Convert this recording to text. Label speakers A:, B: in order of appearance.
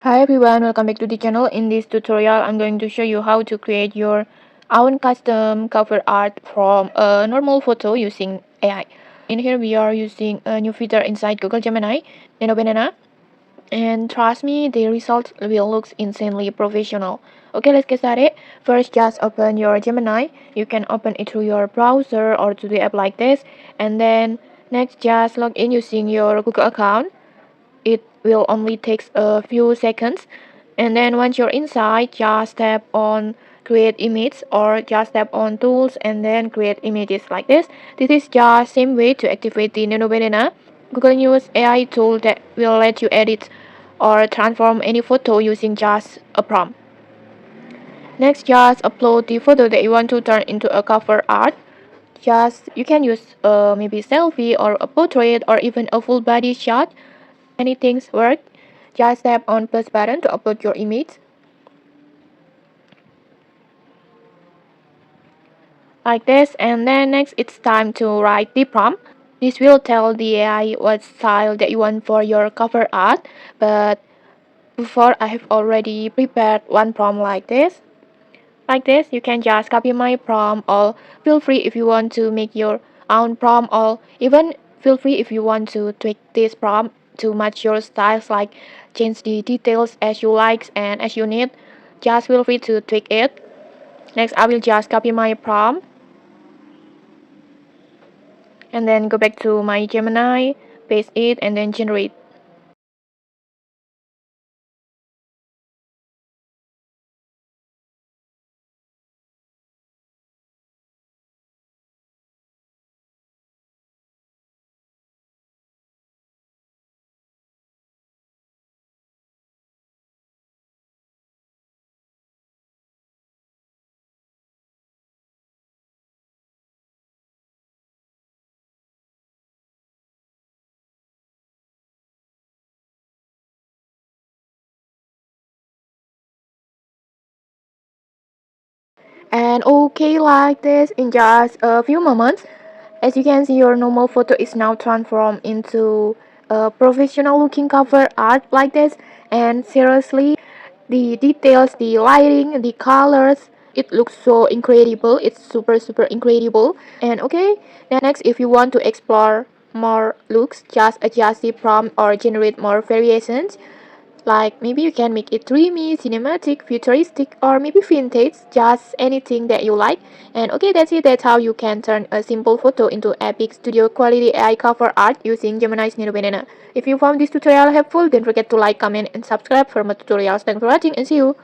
A: Hi everyone, welcome back to the channel. In this tutorial, I'm going to show you how to create your own custom cover art from a normal photo using AI. In here, we are using a new feature inside Google Gemini, Nano Banana, and trust me, the result will look insanely professional. Okay, let's get started. First, just open your Gemini. You can open it through your browser or to the app like this, and then next, just log in using your Google account. It will only take a few seconds, and then once you're inside, just tap on create image or just tap on tools and then create images like this. This is just same way to activate the Nano Banana. Google use AI tool that will let you edit or transform any photo using just a prompt. Next, just upload the photo that you want to turn into a cover art. Just you can use maybe selfie or a portrait or even a full body shot. Anything's work. Just tap on plus button to upload your image. Like this, and then next it's time to write the prompt. This will tell the AI what style that you want for your cover art, but before I have already prepared one prompt like this. Like this, you can just copy my prompt or feel free if you want to make your own prompt or even feel free if you want to tweak this prompt to match your styles, like change the details as you like and as you need. Just feel free to tweak it. Next, I will just copy my prompt and then go back to my Gemini, paste it and then generate. And okay, like this, in just a few moments, as you can see, your normal photo is now transformed into a professional looking cover art like this. And seriously, the details, the lighting, the colors, it looks so incredible. It's super incredible. And okay, next, if you want to explore more looks, just adjust the prompt or generate more variations. Like maybe you can make it dreamy, cinematic, futuristic, or maybe vintage, just anything that you like. And okay, that's it. That's how you can turn a simple photo into epic studio quality AI cover art using Gemini's Nano Banana. If you found this tutorial helpful, don't forget to like, comment, and subscribe for more tutorials. Thanks for watching and see you.